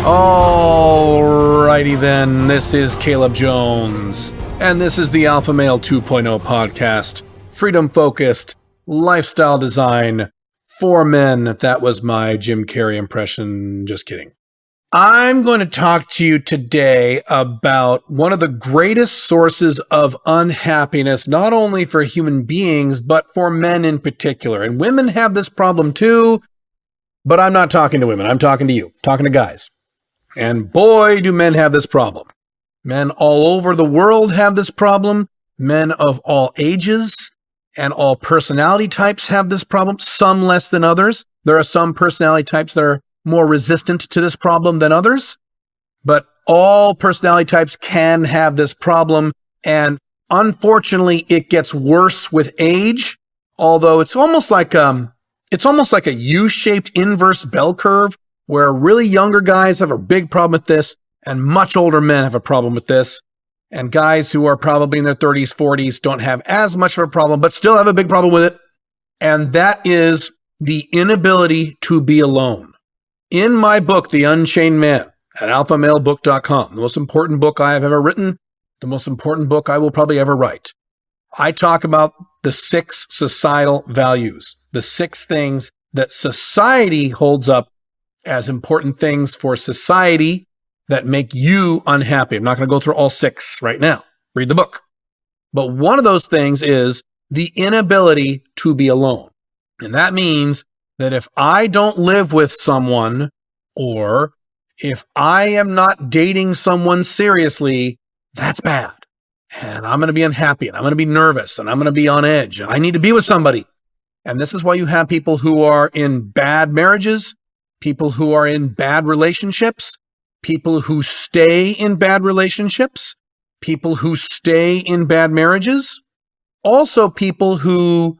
Alrighty then, this is Caleb Jones, and this is the Alpha Male 2.0 podcast. Freedom-focused, lifestyle design for men. That was my Jim Carrey impression, just kidding. I'm going to talk to you today about one of the greatest sources of unhappiness, not only for human beings, but for men in particular. And women have this problem too, but I'm not talking to women. I'm talking to you, talking to guys. And boy, do men have this problem. Men all over the world have this problem. Men of all ages and all personality types have this problem, some less than others. There are some personality types that are more resistant to this problem than others, but all personality types can have this problem. And unfortunately, it gets worse with age, although it's almost like a U-shaped inverse bell curve, where really younger guys have a big problem with this, and much older men have a problem with this. And guys who are probably in their 30s, 40s don't have as much of a problem, but still have a big problem with it. And that is the inability to be alone. In my book, The Unchained Man, at alphamalebook.com, the most important book I have ever written, the most important book I will probably ever write, I talk about the 6 societal values, the 6 things that society holds up as important things for society that make you unhappy. I'm not going to go through all 6 right now. Read the book. But one of those things is the inability to be alone. And that means that if I don't live with someone, or if I am not dating someone seriously, that's bad. And I'm going to be unhappy, and I'm going to be nervous, and I'm going to be on edge, and I need to be with somebody. And this is why you have people who are in bad marriages, people who are in bad relationships, people who stay in bad relationships, people who stay in bad marriages, also people who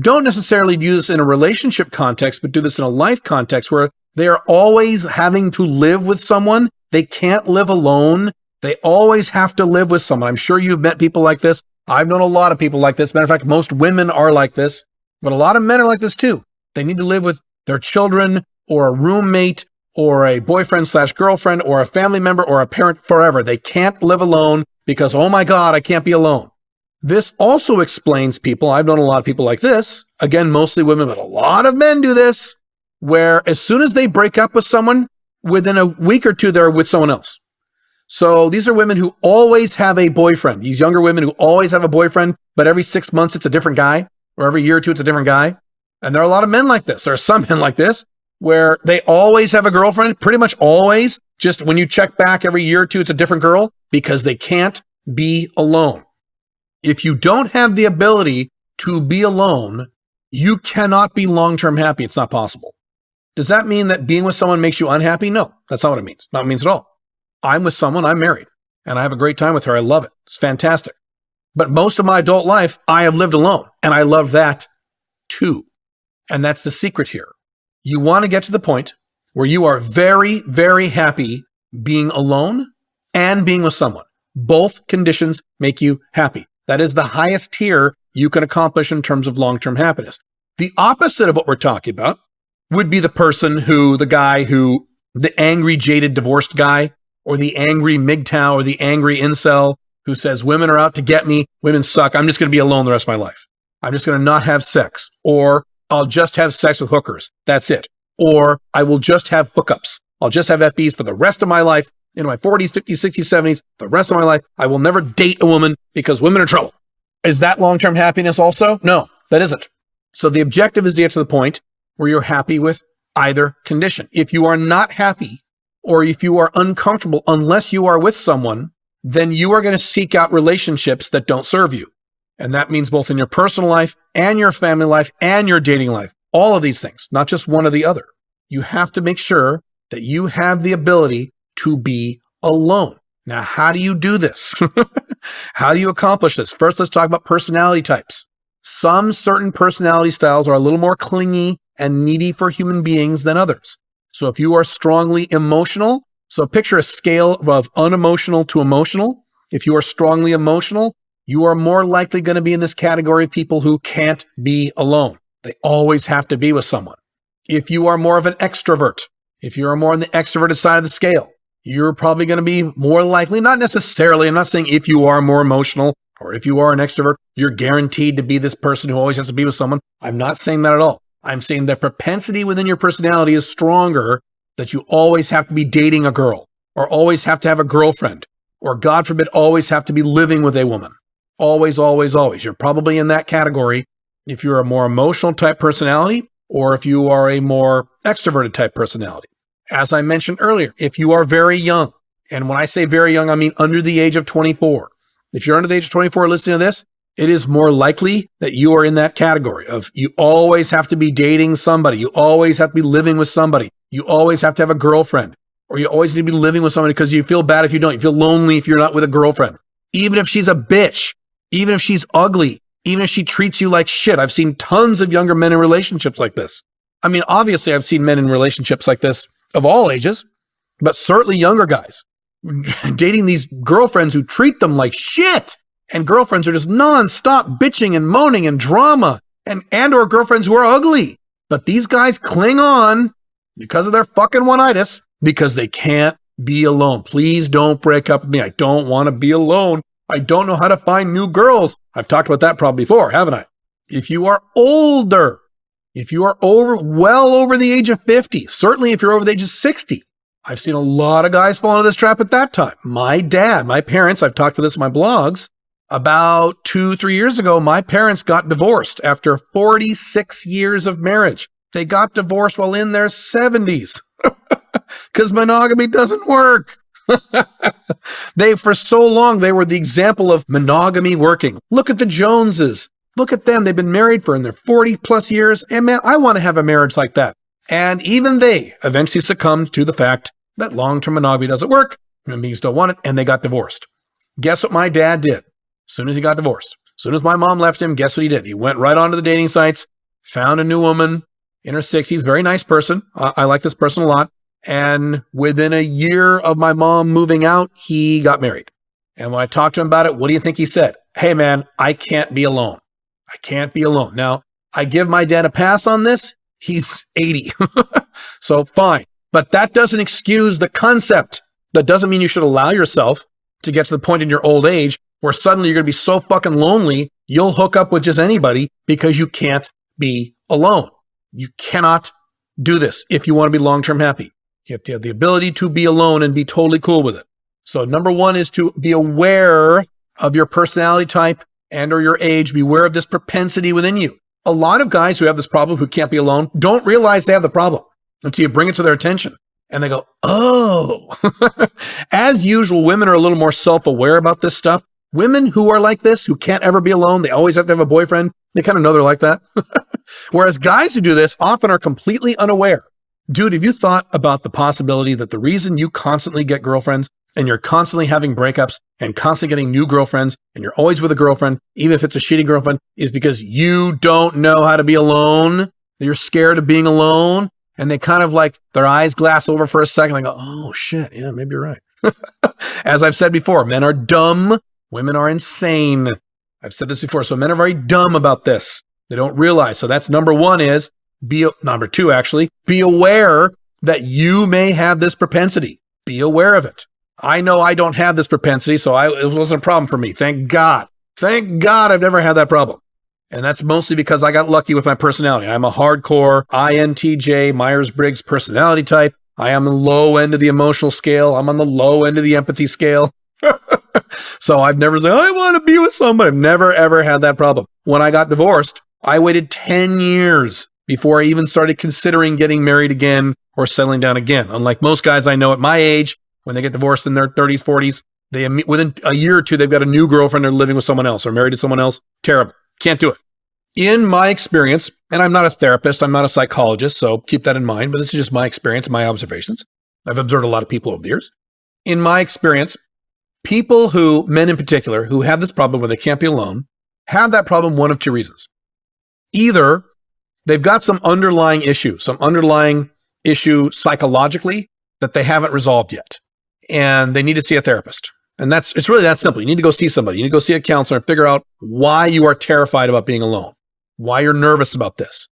don't necessarily do this in a relationship context, but do this in a life context where they are always having to live with someone. They can't live alone. They always have to live with someone. I'm sure you've met people like this. I've known a lot of people like this. Matter of fact, most women are like this, but a lot of men are like this too. They need to live with their children or a roommate or a boyfriend/girlfriend or a family member or a parent forever. They can't live alone because, oh my God, I can't be alone. This also explains people, I've known a lot of people like this, again, mostly women, but a lot of men do this, where as soon as they break up with someone, within a week or two, they're with someone else. So these are women who always have a boyfriend. These younger women who always have a boyfriend, but every 6 months it's a different guy, or every year or two it's a different guy. And there are a lot of men like this. There are some men like this, where they always have a girlfriend, pretty much always. Just when you check back every year or two, it's a different girl, because they can't be alone. If you don't have the ability to be alone, you cannot be long-term happy. It's not possible. Does that mean that being with someone makes you unhappy? No, that's not what it means. Not what it means at all. I'm with someone, I'm married, and I have a great time with her. I love it. It's fantastic. But most of my adult life, I have lived alone, and I love that too. And that's the secret here. You want to get to the point where you are very, very happy being alone and being with someone. Both conditions make you happy. That is the highest tier you can accomplish in terms of long-term happiness. The opposite of what we're talking about would be the angry, jaded, divorced guy, or the angry MGTOW, or the angry incel who says, women are out to get me, women suck, I'm just going to be alone the rest of my life. I'm just going to not have sex, or I'll just have sex with hookers. That's it. Or I will just have hookups. I'll just have FBs for the rest of my life, in my 40s, 50s, 60s, 70s, the rest of my life. I will never date a woman because women are trouble. Is that long-term happiness also? No, that isn't. So the objective is to get to the point where you're happy with either condition. If you are not happy, or if you are uncomfortable unless you are with someone, then you are going to seek out relationships that don't serve you. And that means both in your personal life and your family life and your dating life. All of these things, not just one or the other. You have to make sure that you have the ability to be alone. Now, how do you do this? How do you accomplish this? First, let's talk about personality types. Some certain personality styles are a little more clingy and needy for human beings than others. So if you are strongly emotional, so picture a scale of unemotional to emotional. If you are strongly emotional, you are more likely going to be in this category of people who can't be alone. They always have to be with someone. If you are more of an extrovert, If you're more on the extroverted side of the scale, you're probably going to be more likely, not necessarily, I'm not saying if you are more emotional or if you are an extrovert, you're guaranteed to be this person who always has to be with someone. I'm not saying that at all. I'm saying the propensity within your personality is stronger that you always have to be dating a girl or always have to have a girlfriend or, God forbid, always have to be living with a woman. Always, always, always. You're probably in that category if you're a more emotional type personality or if you are a more extroverted type personality. As I mentioned earlier, if you are very young, and when I say very young, I mean under the age of 24. If you're under the age of 24 listening to this, it is more likely that you are in that category of you always have to be dating somebody. You always have to be living with somebody. You always have to have a girlfriend, or you always need to be living with somebody because you feel bad if you don't. You feel lonely if you're not with a girlfriend. Even if she's a bitch, even if she's ugly, even if she treats you like shit. I've seen tons of younger men in relationships like this. I mean, obviously I've seen men in relationships like this of all ages, but certainly younger guys dating these girlfriends who treat them like shit. And girlfriends are just nonstop bitching and moaning and drama and or girlfriends who are ugly. But these guys cling on because of their fucking one-itis because they can't be alone. Please don't break up with me. I don't want to be alone. I don't know how to find new girls. I've talked about that probably before, haven't I? If you are older, if you are well over the age of 50, certainly if you're over the age of 60, I've seen a lot of guys fall into this trap at that time. My dad, my parents, I've talked about this in my blogs, about 2-3 years ago, my parents got divorced after 46 years of marriage. They got divorced while in their 70s because monogamy doesn't work. For so long, they were the example of monogamy working. Look at the Joneses. Look at them. They've been married for in their 40 plus years. And man, I want to have a marriage like that. And even they eventually succumbed to the fact that long-term monogamy doesn't work. Human beings don't want it. And they got divorced. Guess what my dad did? As soon as he got divorced, as soon as my mom left him, guess what he did? He went right onto the dating sites, found a new woman in her 60s, very nice person. I like this person a lot. And within a year of my mom moving out, he got married. And when I talked to him about it, what do you think he said? Hey, man, I can't be alone. I can't be alone. Now, I give my dad a pass on this. He's 80. So fine. But that doesn't excuse the concept. That doesn't mean you should allow yourself to get to the point in your old age where suddenly you're going to be so fucking lonely, you'll hook up with just anybody because you can't be alone. You cannot do this if you want to be long-term happy. You have to have the ability to be alone and be totally cool with it. So number one is to be aware of your personality type and or your age. Be aware of this propensity within you. A lot of guys who have this problem, who can't be alone, don't realize they have the problem until you bring it to their attention. And they go, oh. As usual, women are a little more self-aware about this stuff. Women who are like this, who can't ever be alone, they always have to have a boyfriend, they kind of know they're like that. Whereas guys who do this often are completely unaware. Dude, have you thought about the possibility that the reason you constantly get girlfriends and you're constantly having breakups and constantly getting new girlfriends and you're always with a girlfriend, even if it's a shitty girlfriend, is because you don't know how to be alone? That you're scared of being alone? And they kind of like their eyes glass over for a second. They go, oh shit, yeah, maybe you're right. As I've said before, men are dumb. Women are insane. I've said this before. So men are very dumb about this. They don't realize. So that's number one is number two, actually, be aware that you may have this propensity. Be aware of it. I know I don't have this propensity, so it wasn't a problem for me. Thank God. Thank God I've never had that problem. And that's mostly because I got lucky with my personality. I'm a hardcore INTJ Myers-Briggs personality type. I am on the low end of the emotional scale. I'm on the low end of the empathy scale. So I've never said, I want to be with somebody. I've never, ever had that problem. When I got divorced, I waited 10 years before I even started considering getting married again or settling down again. Unlike most guys I know at my age, when they get divorced in their 30s, 40s, within a year or two, they've got a new girlfriend or living with someone else or married to someone else. Terrible. Can't do it. In my experience, and I'm not a therapist, I'm not a psychologist, so keep that in mind, but this is just my experience, my observations. I've observed a lot of people over the years. In my experience, people men in particular, who have this problem where they can't be alone, have that problem one of two reasons. Either they've got some underlying issue psychologically that they haven't resolved yet, and they need to see a therapist. And it's really that simple. You need to go see somebody. You need to go see a counselor and figure out why you are terrified about being alone, why you're nervous about this.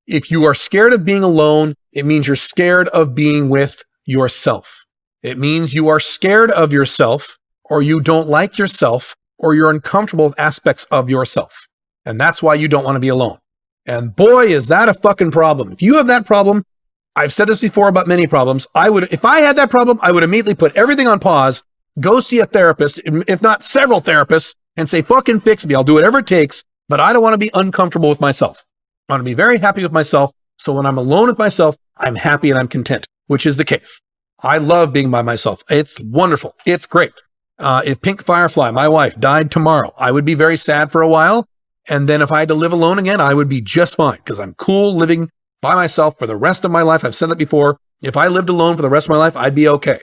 If you are scared of being alone, It means you're scared of being with yourself. It means you are scared of yourself, or you don't like yourself, or you're uncomfortable with aspects of yourself. And that's why you don't want to be alone. And boy, is that a fucking problem. If you have that problem, I've said this before about many problems. If I had that problem, I would immediately put everything on pause, go see a therapist, if not several therapists, and say, fucking fix me. I'll do whatever it takes, but I don't want to be uncomfortable with myself. I want to be very happy with myself. So when I'm alone with myself, I'm happy and I'm content, which is the case. I love being by myself. It's wonderful. It's great. If Pink Firefly, my wife, died tomorrow, I would be very sad for a while. And then if I had to live alone again, I would be just fine because I'm cool living by myself for the rest of my life. I've said that before. If I lived alone for the rest of my life, I'd be okay.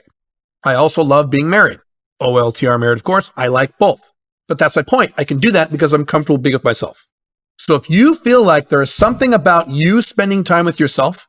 I also love being married. OLTR married, of course. I like both. But that's my point. I can do that because I'm comfortable being with myself. So if you feel like there is something about you spending time with yourself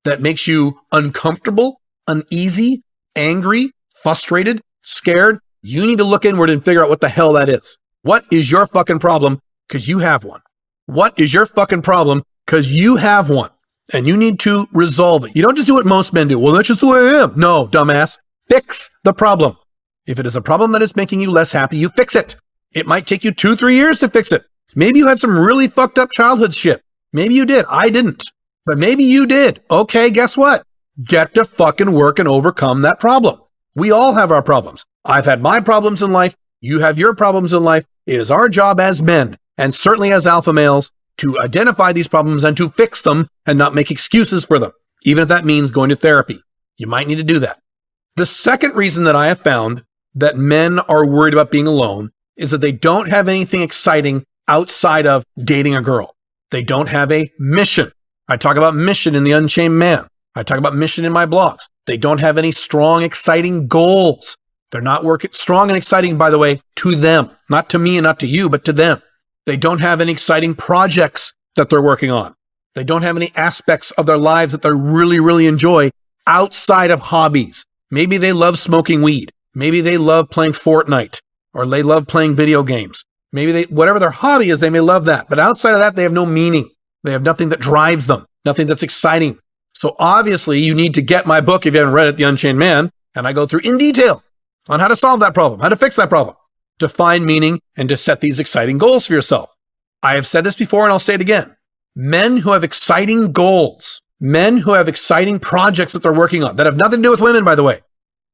that makes you uncomfortable, uneasy, angry, frustrated, scared, you need to look inward and figure out what the hell that is. What is your fucking problem? Because you have one. What is your fucking problem? Because you have one. And you need to resolve it. You don't just do what most men do. Well, that's just the way I am. No, dumbass. Fix the problem. If it is a problem that is making you less happy, you fix it. It might take you 2-3 years to fix it. Maybe you had some really fucked up childhood shit. Maybe you did. I didn't. But maybe you did. Okay, guess what? Get to fucking work and overcome that problem. We all have our problems. I've had my problems in life. You have your problems in life. It is our job as men, and certainly as alpha males, to identify these problems and to fix them and not make excuses for them, even if that means going to therapy. You might need to do that. The second reason that I have found that men are worried about being alone is that they don't have anything exciting outside of dating a girl. They don't have a mission. I talk about mission in The Unchained Man. I talk about mission in my blogs. They don't have any strong, exciting goals. They're not strong and exciting, by the way, to them, not to me and not to you, but to them. They don't have any exciting projects that they're working on. They don't have any aspects of their lives that they really, really enjoy outside of hobbies. Maybe they love smoking weed. Maybe they love playing Fortnite, or they love playing video games. Maybe whatever their hobby is, they may love that. But outside of that, they have no meaning. They have nothing that drives them, nothing that's exciting. So obviously, you need to get my book, if you haven't read it, The Unchained Man, and I go through in detail on how to solve that problem, how to fix that problem, to find meaning and to set these exciting goals for yourself. I have said this before and I'll say it again. Men who have exciting goals, men who have exciting projects that they're working on, that have nothing to do with women, by the way.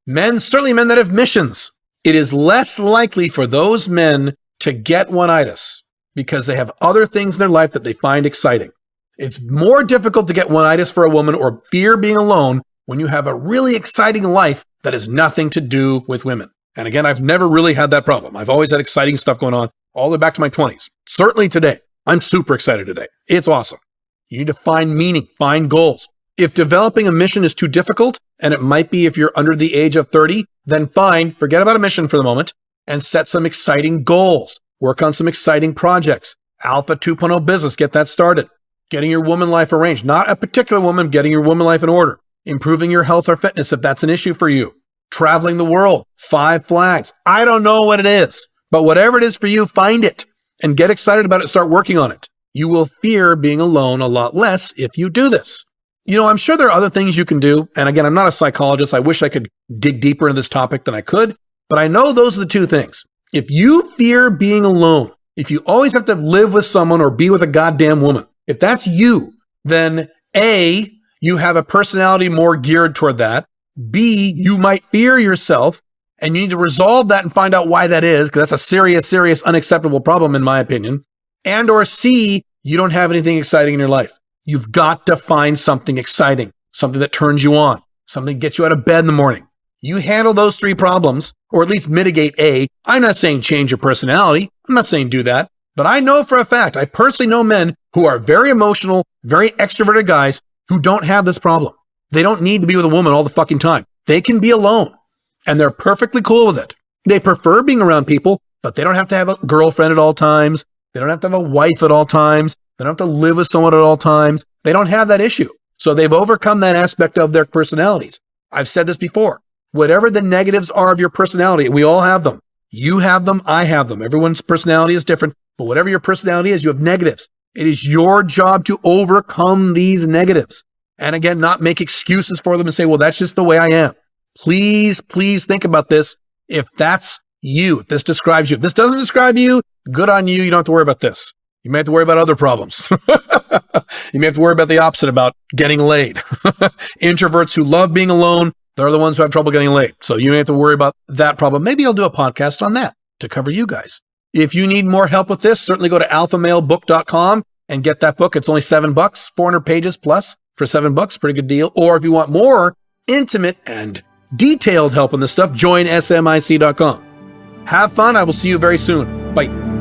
Men, certainly men that have missions. It is less likely for those men to get one-itis because they have other things in their life that they find exciting. It's more difficult to get one-itis for a woman or fear being alone when you have a really exciting life that has nothing to do with women. And again, I've never really had that problem. I've always had exciting stuff going on all the way back to my 20s. Certainly today. I'm super excited today. It's awesome. You need to find meaning, find goals. If developing a mission is too difficult, and it might be if you're under the age of 30, then fine, forget about a mission for the moment and set some exciting goals. Work on some exciting projects. Alpha 2.0 business, get that started. Getting your woman life arranged. Not a particular woman, getting your woman life in order. Improving your health or fitness if that's an issue for you. Traveling the world. 5 flags. I don't know what it is, but whatever it is for you, find it and get excited about it. Start working on it. You will fear being alone a lot less if you do this. You know, I'm sure there are other things you can do. And again, I'm not a psychologist. I wish I could dig deeper into this topic than I could, but I know those are the two things. If you fear being alone, if you always have to live with someone or be with a goddamn woman, if that's you, then A, you have a personality more geared toward that. B, you might fear yourself and you need to resolve that and find out why that is, because that's a serious, serious, unacceptable problem in my opinion. And or C, you don't have anything exciting in your life. You've got to find something exciting, something that turns you on, something that gets you out of bed in the morning. You handle those 3 problems, or at least mitigate A. I'm not saying change your personality. I'm not saying do that. But I know for a fact, I personally know men who are very emotional, very extroverted guys who don't have this problem. They don't need to be with a woman all the fucking time. They can be alone, and they're perfectly cool with it. They prefer being around people, but they don't have to have a girlfriend at all times. They don't have to have a wife at all times. They don't have to live with someone at all times. They don't have that issue. So they've overcome that aspect of their personalities. I've said this before. Whatever the negatives are of your personality, we all have them. You have them. I have them. Everyone's personality is different, but whatever your personality is, you have negatives. It is your job to overcome these negatives. And again, not make excuses for them and say, well, that's just the way I am. Please think about this. If that's you, if this describes you, if this doesn't describe you, good on you. You don't have to worry about this. You may have to worry about other problems. You may have to worry about the opposite, about getting laid. Introverts who love being alone, they're the ones who have trouble getting laid. So you may have to worry about that problem. Maybe I'll do a podcast on that to cover you guys. If you need more help with this, certainly go to alphamalebook.com and get that book. It's only $7, 400 pages plus for $7. Pretty good deal. Or if you want more intimate and detailed help on this stuff, join smic.com. Have fun. I will see you very soon. Bye.